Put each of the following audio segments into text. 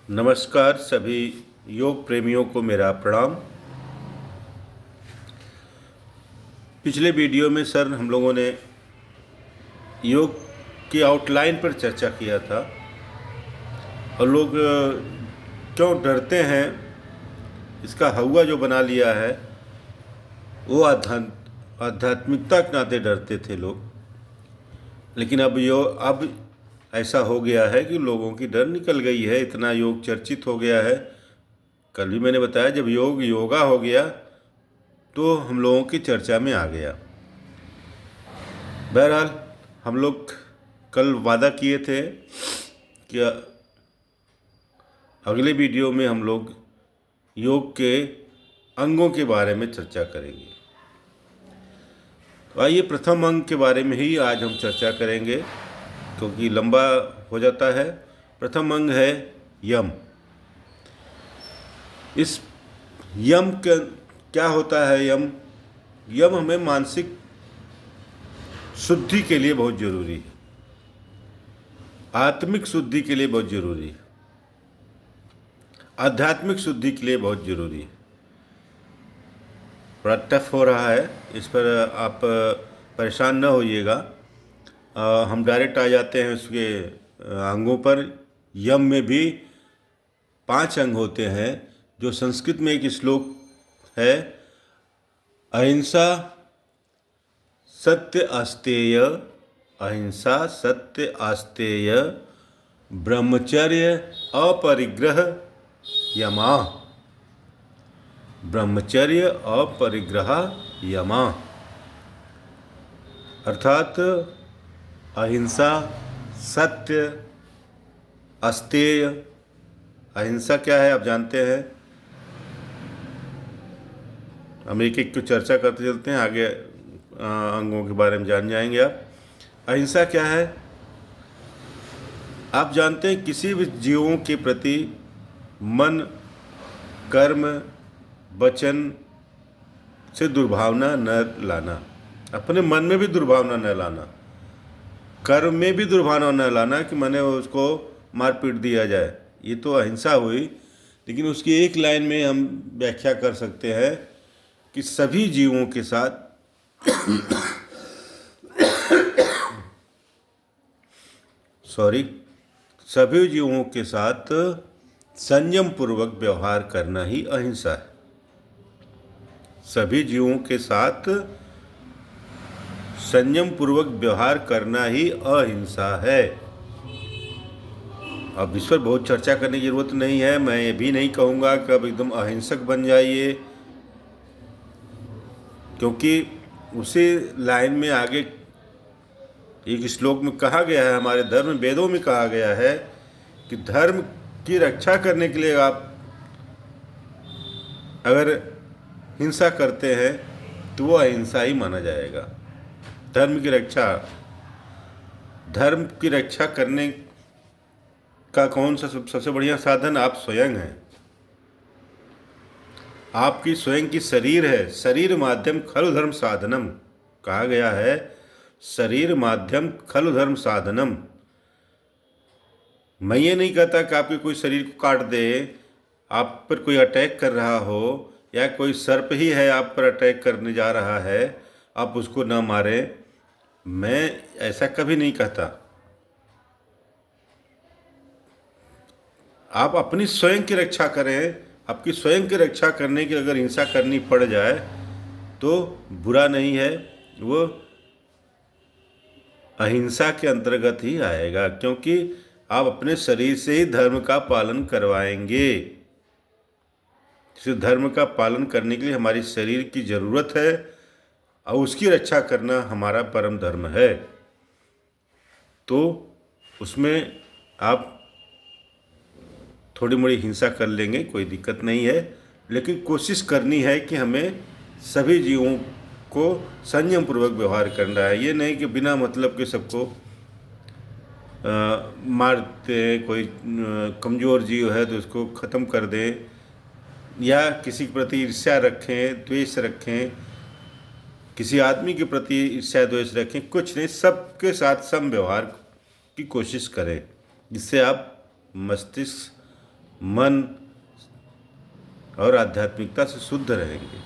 नमस्कार सभी योग प्रेमियों को मेरा प्रणाम। पिछले वीडियो में सर हम लोगों ने योग की आउटलाइन पर चर्चा किया था और लोग क्यों डरते हैं, इसका हवा जो बना लिया है वो आध्यात्मिकता के नाते डरते थे लोग। लेकिन अब ऐसा हो गया है कि लोगों की डर निकल गई है, इतना योग चर्चित हो गया है। कल भी मैंने बताया जब योगा हो गया तो हम लोगों की चर्चा में आ गया। बहरहाल हम लोग कल वादा किए थे कि अगले वीडियो में हम लोग योग के अंगों के बारे में चर्चा करेंगे। तो आइए प्रथम अंग के बारे में ही आज हम चर्चा करेंगे क्योंकि लंबा हो जाता है। प्रथम अंग है यम। इस यम का क्या होता है? यम हमें मानसिक शुद्धि के लिए बहुत जरूरी है, आत्मिक शुद्धि के लिए बहुत जरूरी है, आध्यात्मिक शुद्धि के लिए बहुत जरूरी है। बड़ा टफ हो रहा है, इस पर आप परेशान न होइएगा। हम डायरेक्ट आ जाते हैं उसके अंगों पर। यम में भी 5 अंग होते हैं, जो संस्कृत में एक श्लोक है, अहिंसा सत्य आस्तेय, अहिंसा सत्य आस्तेय, ब्रह्मचर्य अपरिग्रह यमा, ब्रह्मचर्य अपरिग्रह यमा। अर्थात अहिंसा, सत्य, अस्तेय। अहिंसा क्या है आप जानते हैं। हम एक एक को चर्चा करते चलते हैं, आगे अंगों के बारे में जान जाएंगे आप। अहिंसा क्या है आप जानते हैं, किसी भी जीवों के प्रति मन, कर्म, वचन से दुर्भावना न लाना। अपने मन में भी दुर्भावना न लाना, कर्म में भी दुर्भावना न लाना कि मैंने उसको मार पीट दिया जाए, ये तो अहिंसा हुई। लेकिन उसकी एक लाइन में हम व्याख्या कर सकते हैं कि सभी जीवों के साथ सभी जीवों के साथ संयम पूर्वक व्यवहार करना ही अहिंसा है। सभी जीवों के साथ संयम पूर्वक व्यवहार करना ही अहिंसा है। अब इस पर बहुत चर्चा करने की जरूरत नहीं है। मैं ये भी नहीं कहूँगा कि अब एकदम अहिंसक बन जाइए, क्योंकि उसी लाइन में आगे एक श्लोक में कहा गया है, हमारे धर्म वेदों में कहा गया है कि धर्म की रक्षा करने के लिए आप अगर हिंसा करते हैं तो वो अहिंसा ही माना जाएगा। धर्म की रक्षा करने का कौन सा सबसे बढ़िया साधन? आप स्वयं हैं। आपकी स्वयं की शरीर है। शरीर माध्यम खलु धर्म साधनम कहा गया है। शरीर माध्यम खलु धर्म साधनम। मैं ये नहीं कहता कि आपके कोई शरीर को काट दे, आप पर कोई अटैक कर रहा हो, या कोई सर्प ही है आप पर अटैक करने जा रहा है, आप उसको न मारें। मैं ऐसा कभी नहीं कहता। आप अपनी स्वयं की रक्षा करें। आपकी स्वयं की रक्षा करने की अगर हिंसा करनी पड़ जाए तो बुरा नहीं है, वो अहिंसा के अंतर्गत ही आएगा, क्योंकि आप अपने शरीर से ही धर्म का पालन करवाएंगे। इस धर्म का पालन करने के लिए हमारी शरीर की ज़रूरत है और उसकी रक्षा करना हमारा परम धर्म है। तो उसमें आप थोड़ी मोड़ी हिंसा कर लेंगे, कोई दिक्कत नहीं है, लेकिन कोशिश करनी है कि हमें सभी जीवों को संयम पूर्वक व्यवहार करना है। ये नहीं कि बिना मतलब के सबको मारते हैं। कोई कमज़ोर जीव है तो उसको ख़त्म कर दें, या किसी के प्रति ईर्ष्या रखें, द्वेष रखें, किसी आदमी के प्रति ईर्ष्या द्वेष रखें, कुछ नहीं। सबके साथ सम व्यवहार की कोशिश करें, जिससे आप मन और आध्यात्मिकता से शुद्ध रहेंगे,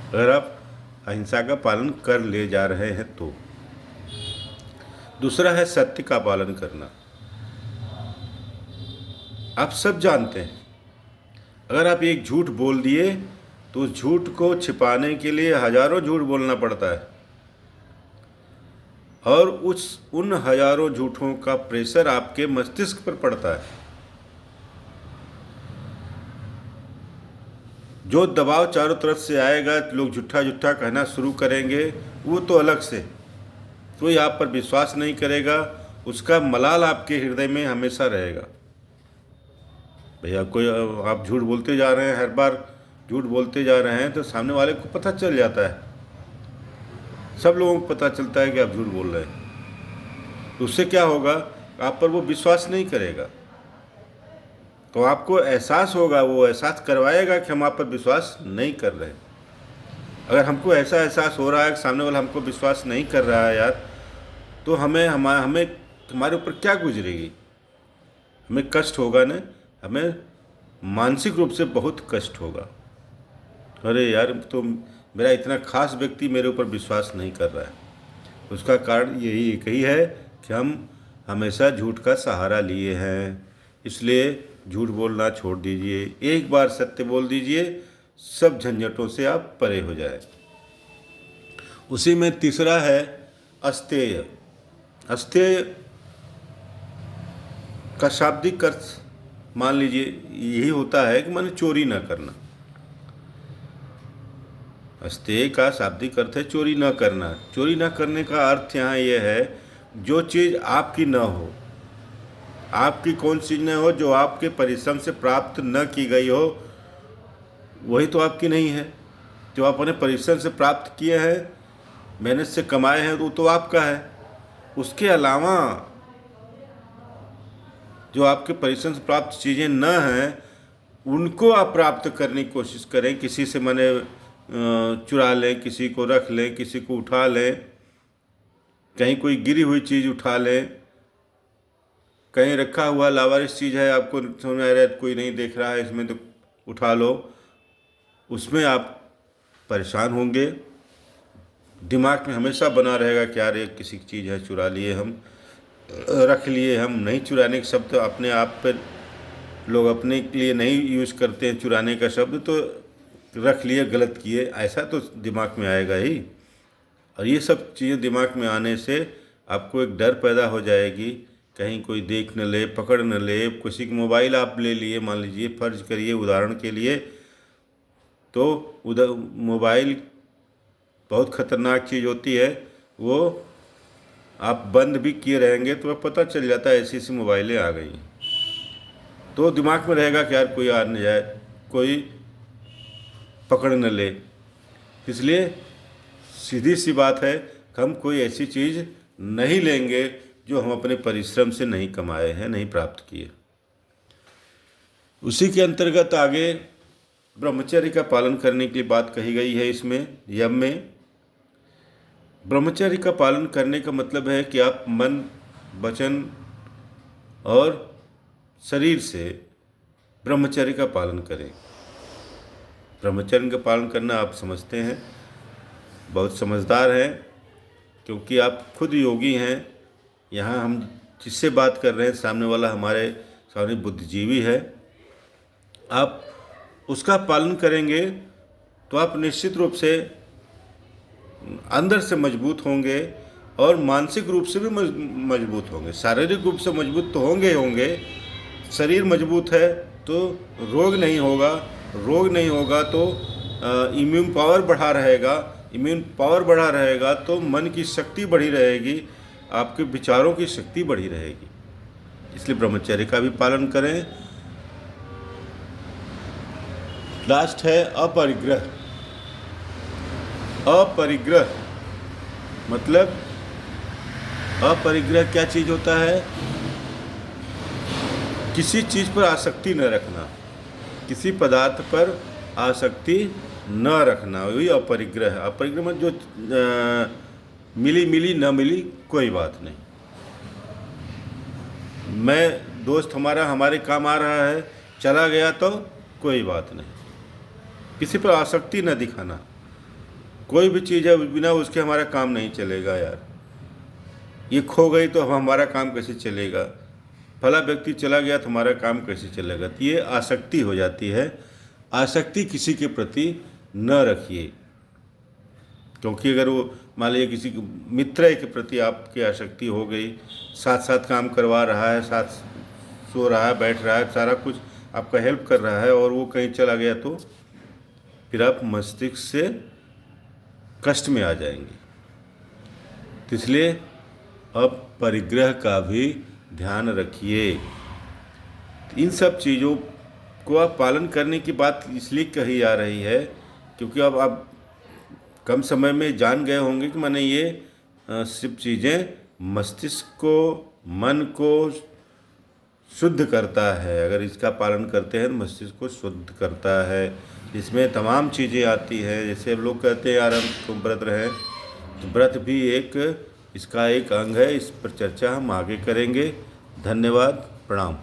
अगर आप अहिंसा का पालन कर ले जा रहे हैं तो। दूसरा है सत्य का पालन करना। आप सब जानते हैं, अगर आप एक झूठ बोल दिए तो उस झूठ को छिपाने के लिए हजारों झूठ बोलना पड़ता है, और उन हजारों झूठों का प्रेशर आपके मस्तिष्क पर पड़ता है। जो दबाव चारों तरफ से आएगा, लोग झूठा झूठा कहना शुरू करेंगे, वो तो अलग से, कोई आप पर विश्वास नहीं करेगा, उसका मलाल आपके हृदय में हमेशा रहेगा। भैया कोई आप झूठ बोलते जा रहे हैं, हर बार झूठ बोलते जा रहे हैं, तो सामने वाले को पता चल जाता है, सब लोगों को पता चलता है कि आप झूठ बोल रहे हैं। तो उससे क्या होगा, आप पर वो विश्वास नहीं करेगा, तो आपको एहसास होगा, वो एहसास करवाएगा कि हम आप पर विश्वास नहीं कर रहे। अगर हमको ऐसा एहसास हो रहा है कि सामने वाला हमको विश्वास नहीं कर रहा है यार, तो हमें हमारे ऊपर क्या गुजरेगी, हमें कष्ट होगा ना, हमें मानसिक रूप से बहुत कष्ट होगा। अरे यार, तो मेरा इतना खास व्यक्ति मेरे ऊपर विश्वास नहीं कर रहा है। उसका कारण यही एक ही है कि हम हमेशा झूठ का सहारा लिए हैं। इसलिए झूठ बोलना छोड़ दीजिए, एक बार सत्य बोल दीजिए, सब झंझटों से आप परे हो जाए। उसी में तीसरा है अस्तेय। अस्तेय का शाब्दिक अर्थ मान लीजिए यही होता है कि माने चोरी ना करना। अस्तेय का शाब्दिक अर्थ है चोरी ना करना। चोरी ना करने का अर्थ यहाँ यह है, जो चीज़ आपकी न हो, आपकी कौन चीज़ न हो, जो आपके परिश्रम से प्राप्त न की गई हो, वही तो आपकी नहीं है। जो आप अपने परिश्रम से प्राप्त किए हैं, मेहनत से कमाए हैं, वो तो आपका है। उसके अलावा जो आपके परिश्रम से प्राप्त चीज़ें न हैं, उनको आप प्राप्त करने की कोशिश करें। किसी से माने चुरा लें, किसी को रख लें, किसी को उठा लें, कहीं कोई गिरी हुई चीज़ उठा लें, कहीं रखा हुआ लावारिस चीज़ है, आपको समझ आ रहा है कोई नहीं देख रहा है इसमें, तो उठा लो। उसमें आप परेशान होंगे, दिमाग में हमेशा बना रहेगा कि यार ये किसी की चीज़ है, चुरा लिए हम, रख लिए हम। नहीं, चुराने के शब्द अपने आप पर लोग अपने के लिए नहीं यूज़ करते हैं चुराने का शब्द, तो रख लिए, गलत किए, ऐसा तो दिमाग में आएगा ही। और ये सब चीज़ें दिमाग में आने से आपको एक डर पैदा हो जाएगी, कहीं कोई देख न ले, पकड़ न ले। किसी का मोबाइल आप ले लिए, मान लीजिए, फर्ज करिए उदाहरण के लिए, तो मोबाइल बहुत ख़तरनाक चीज़ होती है। वो आप बंद भी किए रहेंगे तो पता चल जाता है ऐसी ऐसी मोबाइलें आ गई, तो दिमाग में रहेगा कि यार कोई आ न जाए, कोई पकड़ न ले। इसलिए सीधी सी बात है, हम कोई ऐसी चीज़ नहीं लेंगे जो हम अपने परिश्रम से नहीं कमाए हैं, नहीं प्राप्त किए। उसी के अंतर्गत आगे ब्रह्मचर्य का पालन करने की बात कही गई है। इसमें यम में ब्रह्मचर्य का पालन करने का मतलब है कि आप मन, वचन और शरीर से ब्रह्मचर्य का पालन करें। ब्रह्मचर्य का पालन करना आप समझते हैं, बहुत समझदार हैं, क्योंकि आप खुद योगी हैं। यहाँ हम जिससे बात कर रहे हैं, सामने वाला हमारे सामने बुद्धिजीवी है। आप उसका पालन करेंगे तो आप निश्चित रूप से अंदर से मजबूत होंगे और मानसिक रूप से भी मजबूत होंगे। शारीरिक रूप से मजबूत तो होंगे। शरीर मजबूत है तो रोग नहीं होगा, रोग नहीं होगा तो इम्यून पावर बढ़ा रहेगा, इम्यून पावर बढ़ा रहेगा तो मन की शक्ति बढ़ी रहेगी, आपके विचारों की शक्ति बढ़ी रहेगी। इसलिए ब्रह्मचर्य का भी पालन करें। लास्ट है अपरिग्रह। अपरिग्रह मतलब, अपरिग्रह क्या चीज़ होता है? किसी चीज़ पर आसक्ति न रखना, किसी पदार्थ पर आसक्ति न रखना, वही अपरिग्रह। अपरिग्रह मतलब जो मिली मिली न मिली कोई बात नहीं। मैं दोस्त हमारा हमारे काम आ रहा है, चला गया तो कोई बात नहीं। किसी पर आसक्ति न दिखाना। कोई भी चीज़ है बिना उसके हमारा काम नहीं चलेगा यार। ये खो गई तो अब हमारा काम कैसे चलेगा, फला व्यक्ति चला गया तो हमारा काम कैसे चलेगा। तो ये आसक्ति हो जाती है। आसक्ति किसी के प्रति न रखिए, क्योंकि अगर वो मान लीजिए किसी मित्र के प्रति आपकी आसक्ति हो गई, साथ साथ काम करवा रहा है, साथ सो रहा है, बैठ रहा है, सारा कुछ आपका हेल्प कर रहा है, और वो कहीं चला गया तो फिर आप मस्तिष्क से कष्ट में आ जाएंगे। तो इसलिए अब परिग्रह का भी ध्यान रखिए। इन सब चीज़ों को आप पालन करने की बात इसलिए कही जा रही है क्योंकि अब आप कम समय में जान गए होंगे कि मैंने ये सब चीज़ें मस्तिष्क को, मन को शुद्ध करता है। अगर इसका पालन करते हैं तो मस्तिष्क को शुद्ध करता है। इसमें तमाम चीज़ें आती हैं। जैसे अब लोग कहते हैं यार हम व्रत रहें, तो व्रत भी इसका एक अंग है। इस पर चर्चा हम आगे करेंगे। धन्यवाद, प्रणाम।